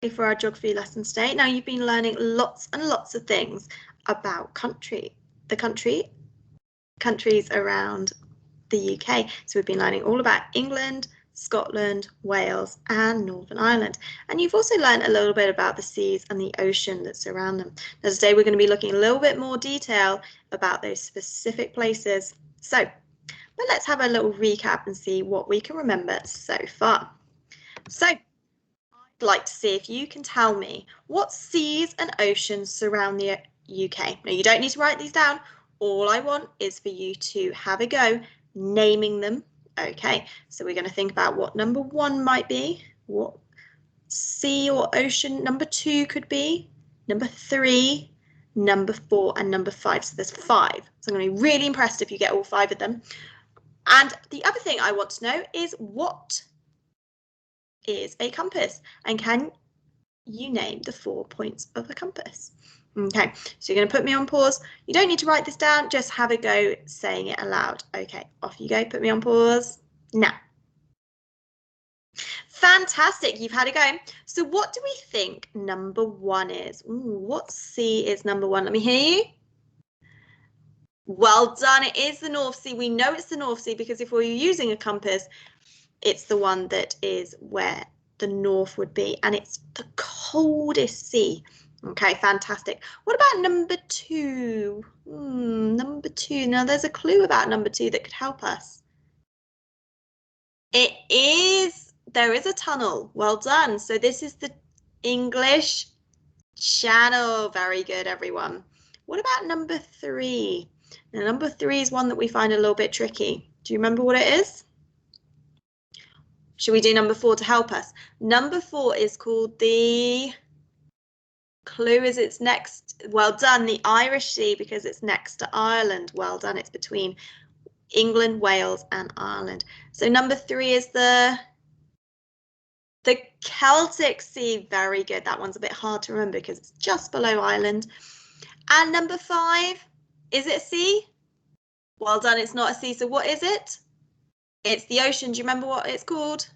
for our geography lesson today. Now you've been learning lots and lots of things about countries around the UK. So we've been learning all about England, Scotland, Wales and Northern Ireland. And you've also learned a little bit about the seas and the ocean that surround them. Now today we're going to be looking a little bit more detail about those specific places. But let's have a little recap and see what we can remember so far. So I'd like to see if you can tell me what seas and oceans surround the UK. Now you don't need to write these down. All I want is for you to have a go naming them. Okay, so we're going to think about what number 1 might be, what sea or ocean number 2 could be, number 3, number 4 and number 5. So there's 5. So I'm going to be really impressed if you get all 5 of them. And the other thing I want to know is what is a compass, and can you name the 4 points of a compass? Okay, so you're going to put me on pause. You don't need to write this down, just have a go saying it aloud. Okay, off you go, put me on pause now. Fantastic, you've had a go. So what do we think number 1 is? Ooh, what sea is number 1? Let me hear you. Well done, it is the North Sea. We know it's the North Sea because if we're using a compass, it's the one that is where the north would be, and it's the coldest sea. Okay, fantastic. What about number 2? Number 2. Now there's a clue about number 2 that could help us. It is, there is a tunnel. Well done. So this is the English Channel. Very good, everyone. What about number 3? Now number 3 is one that we find a little bit tricky. Do you remember what it is? Should we do number 4 to help us? Number 4 is called the, clue is it's next, well done, the Irish Sea, because it's next to Ireland. Well done, it's between England, Wales and Ireland. So number 3 is the Celtic Sea. Very good, that one's a bit hard to remember because it's just below Ireland. And number 5, is it a sea? Well done, it's not a sea, so what is it? It's the ocean. Do you remember what it's called?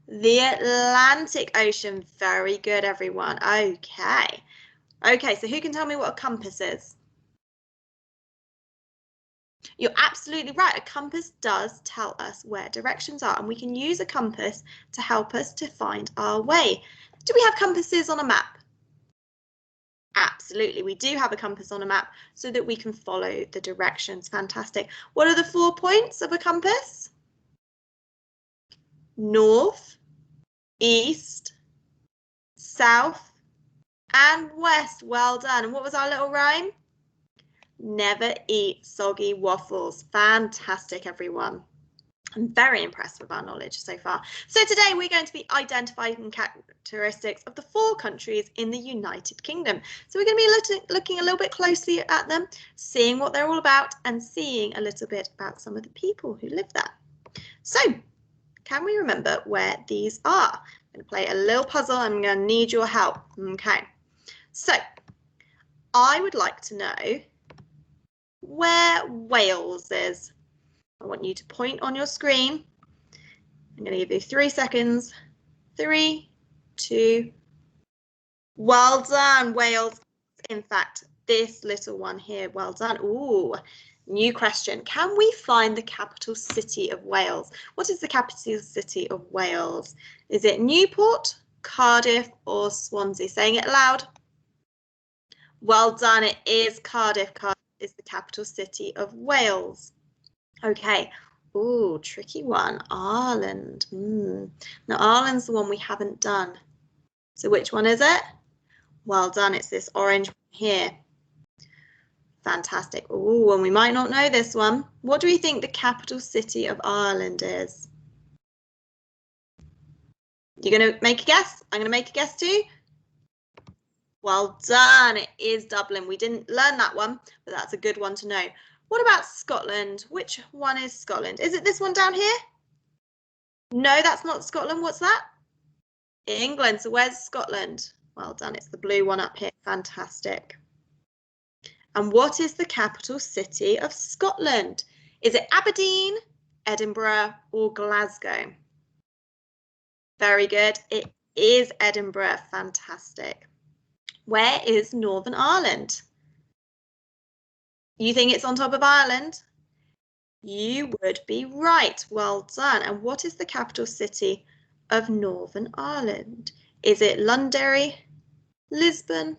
The Atlantic Ocean. Very good, everyone. Okay. Okay, so who can tell me what a compass is? You're absolutely right. A compass does tell us where directions are, and we can use a compass to help us to find our way. Do we have compasses on a map? Absolutely, we do have a compass on a map so that we can follow the directions. Fantastic. What are the 4 points of a compass? North, east, south and west. Well done. And what was our little rhyme? Never eat soggy waffles. Fantastic, everyone. I'm very impressed with our knowledge so far. So today we're going to be identifying characteristics of the 4 countries in the United Kingdom. So we're going to be looking a little bit closely at them, seeing what they're all about and seeing a little bit about some of the people who live there. So can we remember where these are? I'm going to play a little puzzle. I'm going to need your help. Okay, so I would like to know where Wales is. I want you to point on your screen. I'm going to give you 3 seconds. 3, 2. Well done, Wales. In fact, this little one here. Well done. Ooh. New question. Can we find the capital city of Wales? What is the capital city of Wales? Is it Newport, Cardiff or Swansea? Saying it loud. Well done, it is Cardiff. Cardiff is the capital city of Wales. Okay. Ooh, tricky one. Ireland. Now Ireland's the one we haven't done. So which one is it? Well done, it's this orange one here. Fantastic. Oh, and we might not know this one. What do we think the capital city of Ireland is? You're going to make a guess? I'm going to make a guess too. Well done. It is Dublin. We didn't learn that one, but that's a good one to know. What about Scotland? Which one is Scotland? Is it this one down here? No, that's not Scotland. What's that? England. So where's Scotland? Well done. It's the blue one up here. Fantastic. And what is the capital city of Scotland? Is it Aberdeen, Edinburgh or Glasgow? Very good. It's is Edinburgh. Fantastic. Where is Northern Ireland? You think it's on top of Ireland? You would be right. Well done. And what is the capital city of Northern Ireland? Is it Londonderry, Lisbon,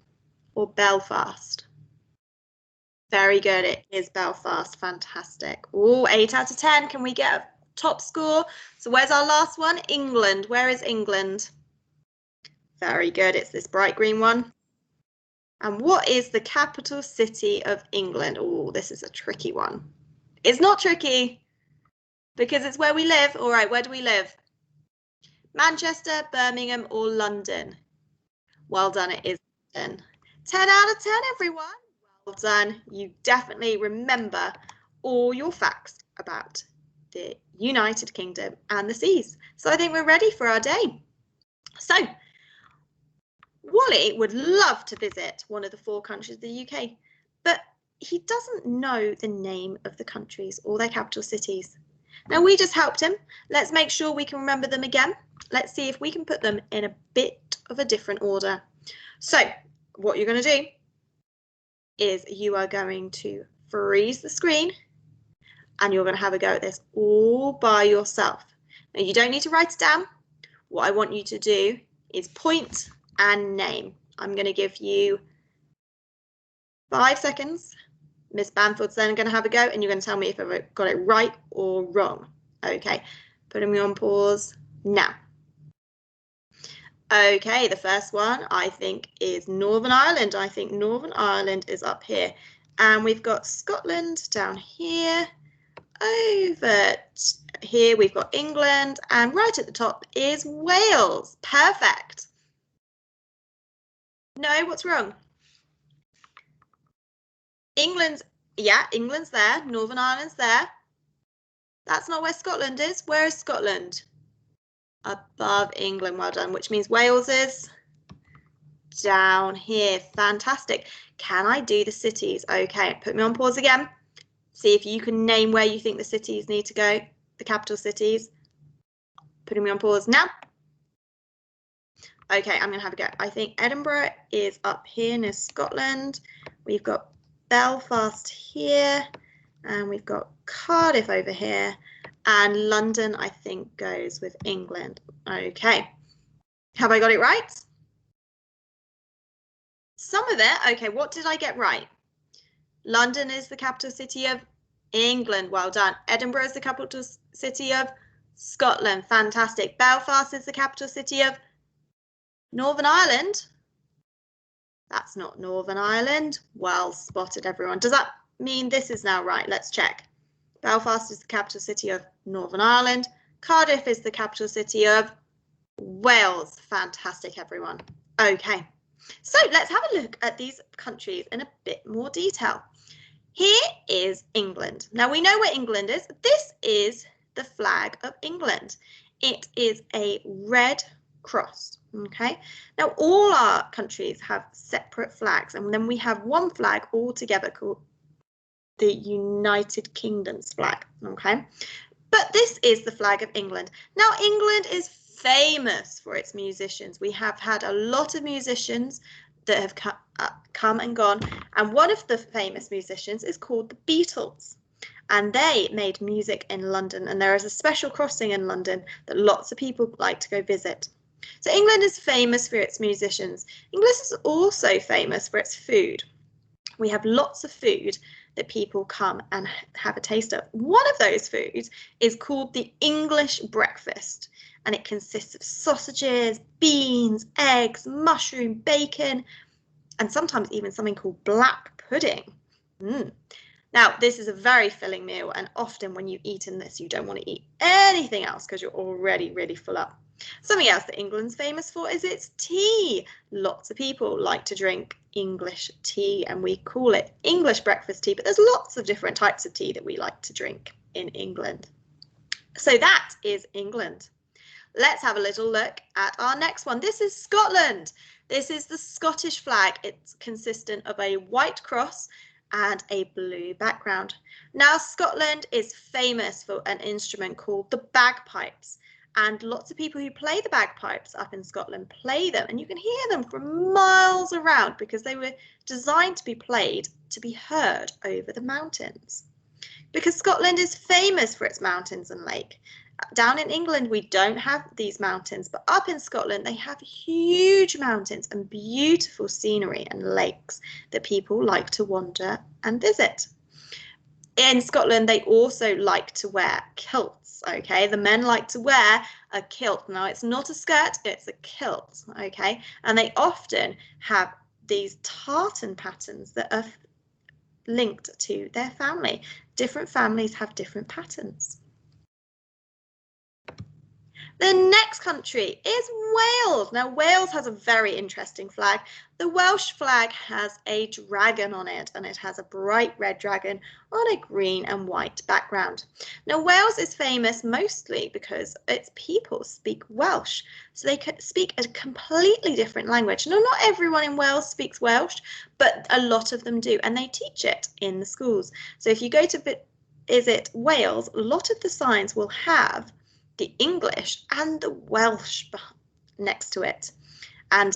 or Belfast? Very good. It is Belfast. Fantastic. Oh, 8 out of 10. Can we get a top score? So where's our last one? England. Where is England? Very good. It's this bright green one. And what is the capital city of England? Oh, this is a tricky one. It's not tricky because it's where we live. All right, where do we live? Manchester, Birmingham, or London? Well done, it is London. 10 out of 10, everyone. Well done. You definitely remember all your facts about the United Kingdom and the seas. So I think we're ready for our day. So Wally would love to visit one of the 4 countries of the UK, but he doesn't know the name of the countries or their capital cities. Now we just helped him. Let's make sure we can remember them again. Let's see if we can put them in a bit of a different order. So what you're going to do is you are going to freeze the screen and you're going to have a go at this all by yourself. Now you don't need to write it down. What I want you to do is point and name. I'm going to give you 5 seconds. Miss Bamford's then going to have a go and you're going to tell me if I've got it right or wrong. Okay, putting me on pause now. Okay, the first one I think is Northern Ireland. I think Northern Ireland is up here. And we've got Scotland down here. Over here we've got England and right at the top is Wales. Perfect. No, what's wrong? England's there. Northern Ireland's there. That's not where Scotland is. Where is Scotland? Above England. Well done, which means Wales is down here. Fantastic. Can I do the cities? Okay, put me on pause again. See if you can name where you think the cities need to go, the capital cities. Putting me on pause now. Okay, I'm going to have a go. I think Edinburgh is up here near Scotland. We've got Belfast here, and we've got Cardiff over here, and London, I think, goes with England. Okay, have I got it right? Some of it. Okay, what did I get right? London is the capital city of England. Well done. Edinburgh is the capital city of Scotland. Fantastic. Belfast is the capital city of Northern Ireland. That's not Northern Ireland. Well spotted, everyone. Does that mean this is now right? Let's check. Belfast is the capital city of Northern Ireland. Cardiff is the capital city of Wales. Fantastic, everyone. Okay, so let's have a look at these countries in a bit more detail. Here is England. Now we know where England is. This is the flag of England. It is a red cross. Okay, now all our countries have separate flags, and then we have one flag all together called the United Kingdom's flag. Okay, but this is the flag of England. Now England is famous for its musicians. We have had a lot of musicians that have come and gone, and one of the famous musicians is called the Beatles, and they made music in London, and there is a special crossing in London that lots of people like to go visit. So England is famous for its musicians. England is also famous for its food. We have lots of food that people come and have a taste of. One of those foods is called the English breakfast, and it consists of sausages, beans, eggs, mushroom, bacon, and sometimes even something called black pudding. Now, this is a very filling meal, and often when you eat in this, you don't want to eat anything else because you're already really full up. Something else that England's famous for is its tea. Lots of people like to drink English tea, and we call it English breakfast tea, but there's lots of different types of tea that we like to drink in England. So that is England. Let's have a little look at our next one. This is Scotland. This is the Scottish flag. It's consistent of a white cross and a blue background. Now, Scotland is famous for an instrument called the bagpipes, And lots of people who play the bagpipes up in Scotland play them, and you can hear them from miles around because they were designed to be played to be heard over the mountains. Because Scotland is famous for its mountains and lake. Down in England, we don't have these mountains, but up in Scotland, they have huge mountains and beautiful scenery and lakes that people like to wander and visit. In Scotland, they also like to wear kilts, okay? The men like to wear a kilt. Now, it's not a skirt, it's a kilt, okay? And they often have these tartan patterns that are linked to their family. Different families have different patterns. The next country is Wales. Now, Wales has a very interesting flag. The Welsh flag has a dragon on it, and it has a bright red dragon on a green and white background. Now, Wales is famous mostly because its people speak Welsh, so they speak a completely different language. Now, not everyone in Wales speaks Welsh, but a lot of them do, and they teach it in the schools. So if you go to visit Wales, a lot of the signs will have the English and the Welsh next to it, and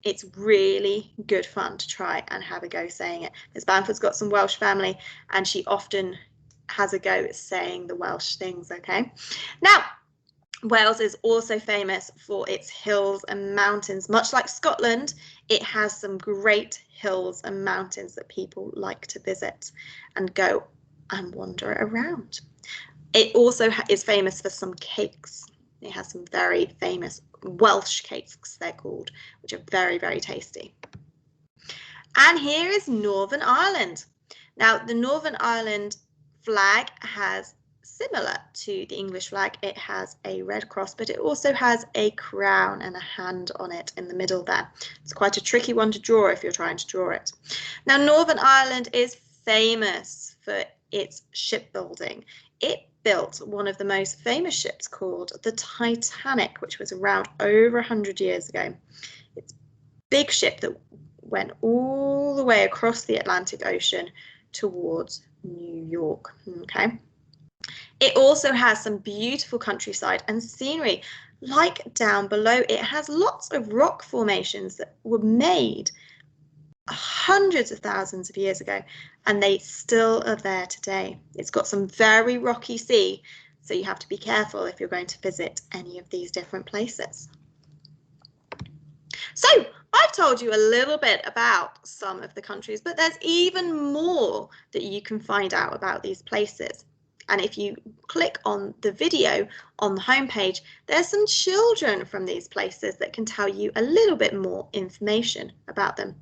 it's really good fun to try and have a go saying it. Miss Bamford's got some Welsh family, and she often has a go at saying the Welsh things, okay? Now, Wales is also famous for its hills and mountains. Much like Scotland, it has some great hills and mountains that people like to visit and go and wander around. It also is famous for some cakes. It has some very famous Welsh cakes, they're called, which are very, very tasty. And here is Northern Ireland. Now, the Northern Ireland flag has, similar to the English flag, it has a red cross, but it also has a crown and a hand on it in the middle there. It's quite a tricky one to draw if you're trying to draw it. Now, Northern Ireland is famous for its shipbuilding. It built one of the most famous ships called the Titanic, which was around over 100 years ago. It's a big ship that went all the way across the Atlantic Ocean towards New York, okay? It also has some beautiful countryside and scenery. Like down below, it has lots of rock formations that were made hundreds of thousands of years ago, and they still are there today. It's got some very rocky sea, so you have to be careful if you're going to visit any of these different places. So I've told you a little bit about some of the countries, but there's even more that you can find out about these places. And if you click on the video on the homepage, there's some children from these places that can tell you a little bit more information about them.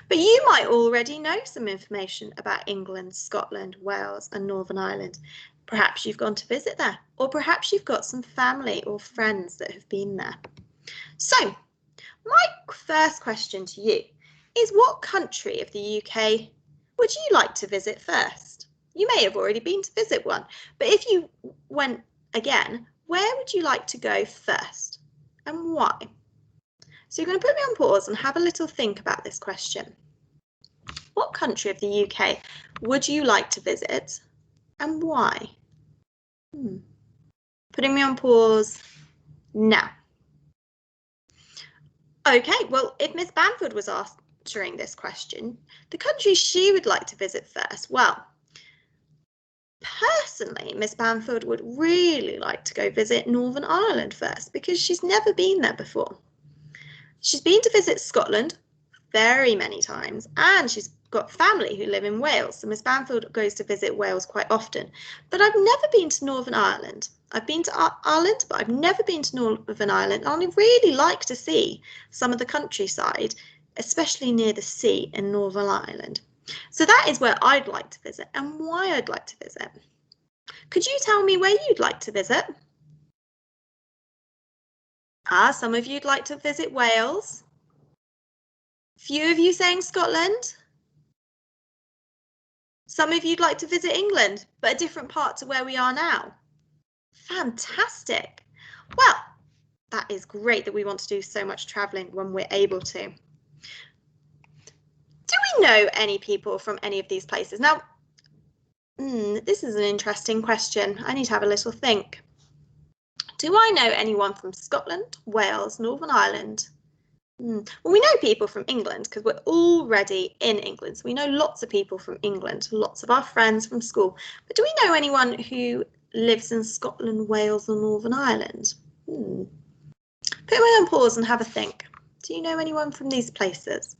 But you might already know some information about England, Scotland, Wales and Northern Ireland. Perhaps you've gone to visit there, or perhaps you've got some family or friends that have been there. So my first question to you is, what country of the UK would you like to visit first? You may have already been to visit one, but if you went again, where would you like to go first and why? So you're going to put me on pause and have a little think about this question. What country of the UK would you like to visit and why? Putting me on pause now. Okay, well, if Miss Bamford was answering this question, the country she would like to visit first, well, personally, Miss Bamford would really like to go visit Northern Ireland first because she's never been there before. She's been to visit Scotland very many times, and she's got family who live in Wales, so Miss Bamford goes to visit Wales quite often. But I've never been to Northern Ireland. I've been to Ireland, but I've never been to Northern Ireland, and I'd really like to see some of the countryside, especially near the sea in Northern Ireland. So that is where I'd like to visit and why I'd like to visit. Could you tell me where you'd like to visit? Some of you'd like to visit Wales. Few of you saying Scotland. Some of you'd like to visit England, but a different part to where we are now. Fantastic. Well, that is great that we want to do so much travelling when we're able to. Do we know any people from any of these places? Now, this is an interesting question. I need to have a little think. Do I know anyone from Scotland, Wales, Northern Ireland? Well, we know people from England because we're already in England. So we know lots of people from England, lots of our friends from school. But do we know anyone who lives in Scotland, Wales, or Northern Ireland? Put me on pause and have a think. Do you know anyone from these places?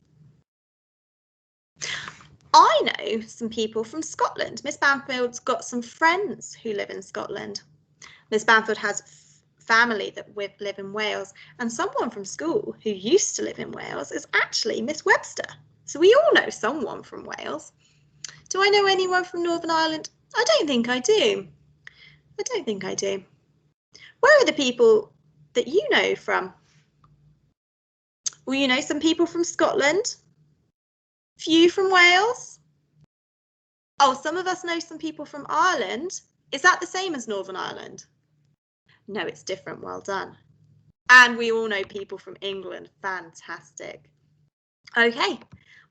I know some people from Scotland. Miss Banfield's got some friends who live in Scotland. Miss Banfield has family that live in Wales, and someone from school who used to live in Wales is actually Miss Webster. So we all know someone from Wales. Do I know anyone from Northern Ireland? I don't think I do. I don't think I do. Where are the people that you know from? Well, you know some people from Scotland, few from Wales. Oh, some of us know some people from Ireland. Is that the same as Northern Ireland? No, it's different. Well done. And we all know people from England. Fantastic. Okay,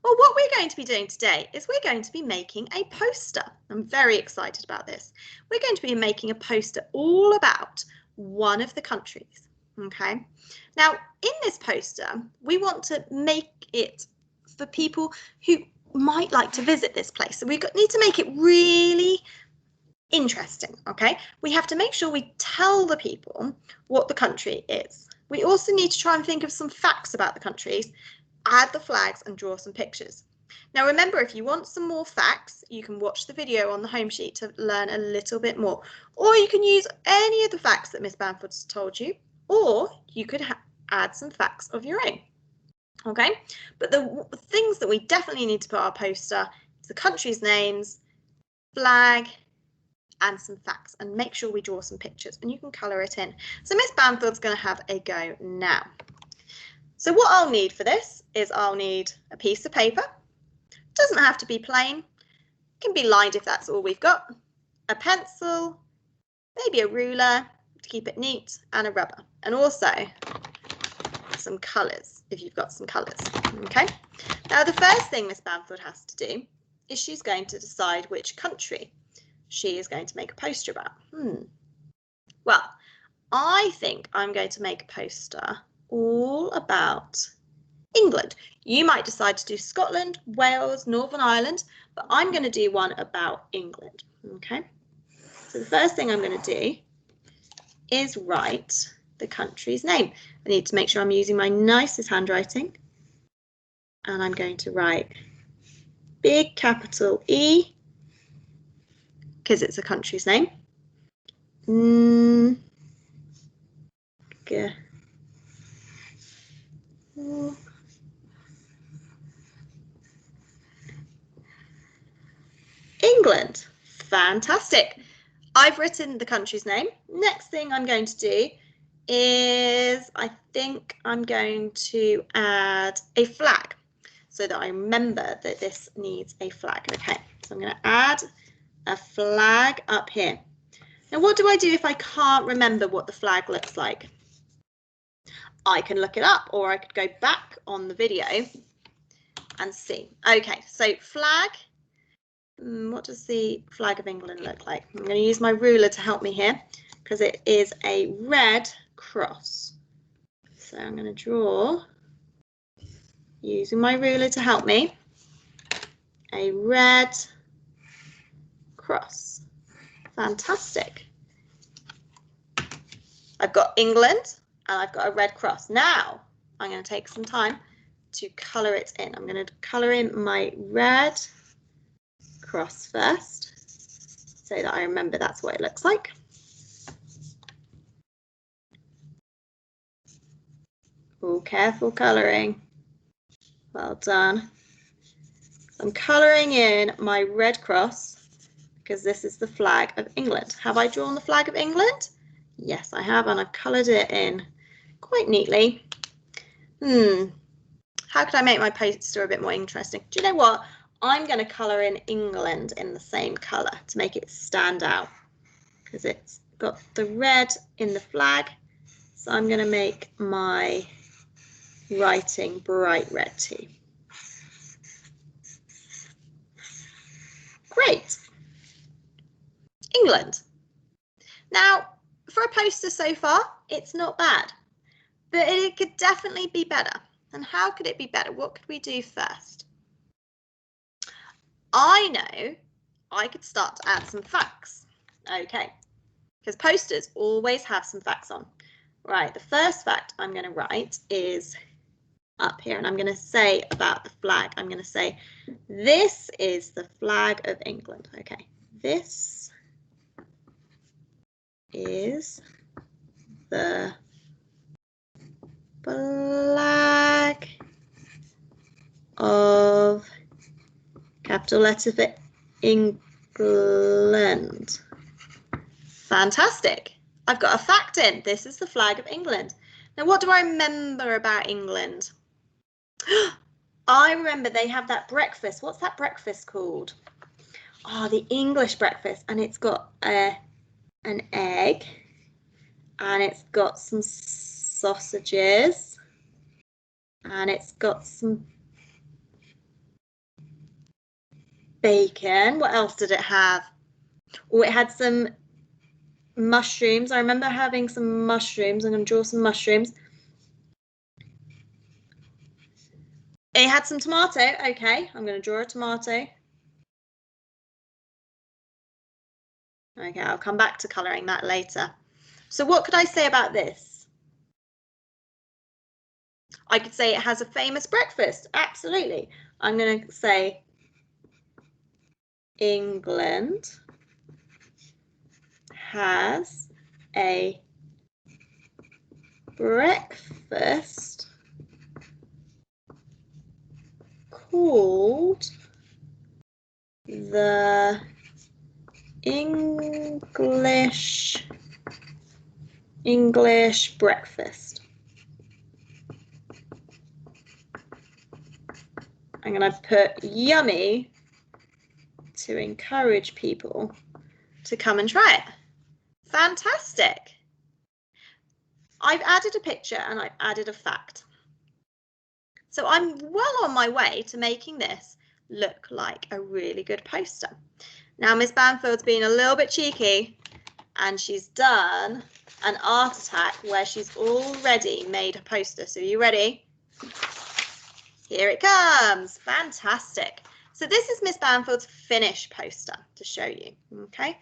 well, what we're going to be doing today is we're going to be making a poster. I'm very excited about this. We're going to be making a poster all about one of the countries. Okay, now in this poster, we want to make it for people who might like to visit this place. So we need to make it really interesting, okay? We have to make sure we tell the people what the country is. We also need to try and think of some facts about the countries, add the flags and draw some pictures. Now remember, if you want some more facts, you can watch the video on the home sheet to learn a little bit more, or you can use any of the facts that Miss Banford's told you, or you could add some facts of your own. Okay, but the things that we definitely need to put on our poster is the country's names, flag, and some facts, and make sure we draw some pictures, and you can colour it in. So Miss Banfield's going to have a go now. So what I'll need for this is I'll need a piece of paper. It doesn't have to be plain. It can be lined if that's all we've got. A pencil, maybe a ruler to keep it neat, and a rubber, and also some colours if you've got some colours. Okay. Now the first thing Miss Banfield has to do is she's going to decide which country she is going to make a poster about. Well, I think I'm going to make a poster all about England. You might decide to do Scotland, Wales, Northern Ireland, but I'm going to do one about England. Okay, so the first thing I'm going to do is write the country's name. I need to make sure I'm using my nicest handwriting, and I'm going to write big capital E because it's a country's name. England. Fantastic. I've written the country's name. Next thing I'm going to do is I think I'm going to add a flag so that I remember that this needs a flag. Okay, so I'm going to add a flag up here. Now, what do I do if I can't remember what the flag looks like? I can look it up, or I could go back on the video and see. Okay, so flag. What does the flag of England look like? I'm going to use my ruler to help me here because it is a red cross. So I'm going to draw, using my ruler to help me, a red cross. Fantastic. I've got England and I've got a red cross. Now I'm going to take some time to colour it in. I'm going to colour in my red cross first so that I remember that's what it looks like. Oh, careful colouring. Well done. I'm colouring in my red cross because this is the flag of England. Have I drawn the flag of England? Yes, I have, and I've coloured it in quite neatly. How could I make my poster a bit more interesting? Do you know what? I'm going to colour in England in the same colour to make it stand out because it's got the red in the flag. So I'm going to make my writing bright red too. Great. England. Now, for a poster so far, it's not bad, but it could definitely be better. And how could it be better? What could we do first? I know I could start to add some facts. Okay, because posters always have some facts on. Right, the first fact I'm going to write is up here, and I'm going to say about the flag. I'm going to say, this is the flag of England. Okay, this is the flag of, capital letter for England. Fantastic. I've got a fact in. This is the flag of England. Now, what do I remember about England? I remember they have that breakfast. What's that breakfast called? Oh, the English breakfast. And it's got an egg. And it's got some sausages. And it's got some bacon. What else did it have? Oh, it had some mushrooms. I remember having some mushrooms. I'm going to draw some mushrooms. It had some tomato. Okay, I'm going to draw a tomato. Okay, I'll come back to colouring that later. So what could I say about this? I could say it has a famous breakfast. Absolutely. I'm going to say England has a breakfast called the English breakfast. I'm going to put yummy to encourage people to come and try it. Fantastic. I've added a picture and I've added a fact. So I'm well on my way to making this look like a really good poster. Now, Miss Banfield's been a little bit cheeky and she's done an art attack where she's already made a poster. So are you ready? Here it comes. Fantastic. So this is Miss Banfield's finished poster to show you. Okay.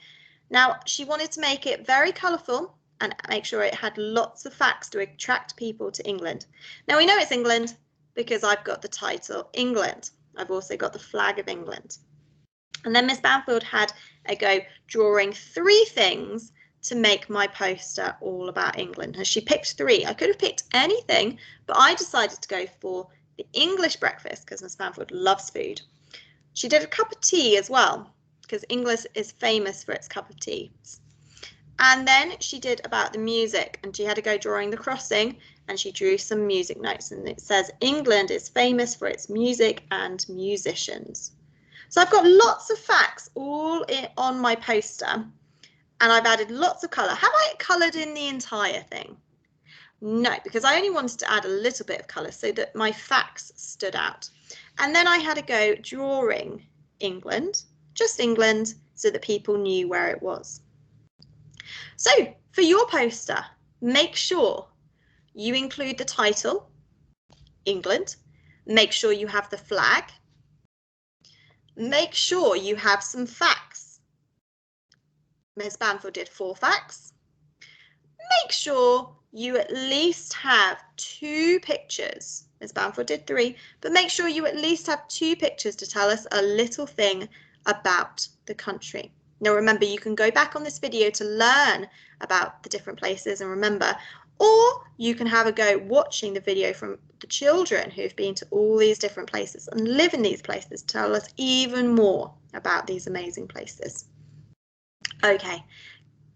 Now, she wanted to make it very colourful and make sure it had lots of facts to attract people to England. Now, we know it's England because I've got the title England. I've also got the flag of England. And then Miss Banfield had a go drawing 3 things to make my poster all about England. And she picked 3. I could have picked anything, but I decided to go for the English breakfast because Miss Banfield loves food. She did a cup of tea as well because England is famous for its cup of tea. And then she did about the music, and she had to go drawing the crossing, and she drew some music notes, and it says England is famous for its music and musicians. So I've got lots of facts all on my poster, and I've added lots of colour. Have I coloured in the entire thing? No, because I only wanted to add a little bit of colour so that my facts stood out. And then I had to go drawing England, just England, so that people knew where it was. So for your poster, make sure you include the title, England. Make sure you have the flag. Make sure you have some facts. Ms. Banfield did 4 facts. Make sure you at least have 2 pictures. Ms. Banfield did 3, but make sure you at least have 2 pictures to tell us a little thing about the country. Now remember, you can go back on this video to learn about the different places and remember, or you can have a go watching the video from the children who've been to all these different places and live in these places to tell us even more about these amazing places. Okay,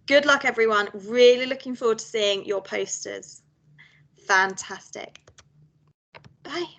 good luck everyone. Really looking forward to seeing your posters. Fantastic. Bye.